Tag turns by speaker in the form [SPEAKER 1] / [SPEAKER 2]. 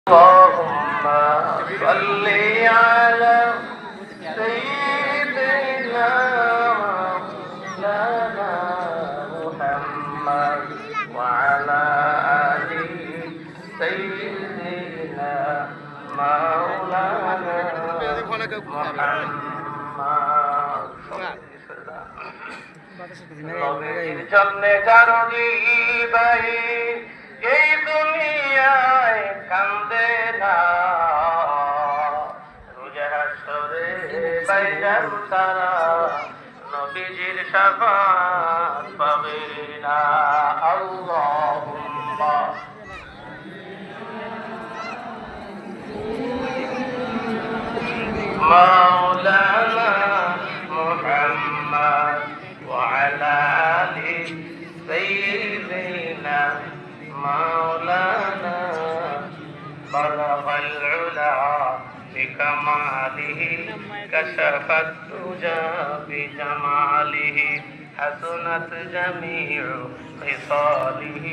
[SPEAKER 1] اللهم صل على سيدنا مولانا محمد وعلى آل سيدنا مولانا محمد নবীর জন্যে যারো জীবাই এই দুনিয়ায় কান্দে না, রোজা হাসরে বাইজান তারা নবীজির শাফাত পাবে না। আল্লাহুম্মা মাওলানা মুহাম্মদ وعلى آل سيدنا مولانا بلغ العلا بكماله كشف الدجى بجماله حسنت جميع خصاله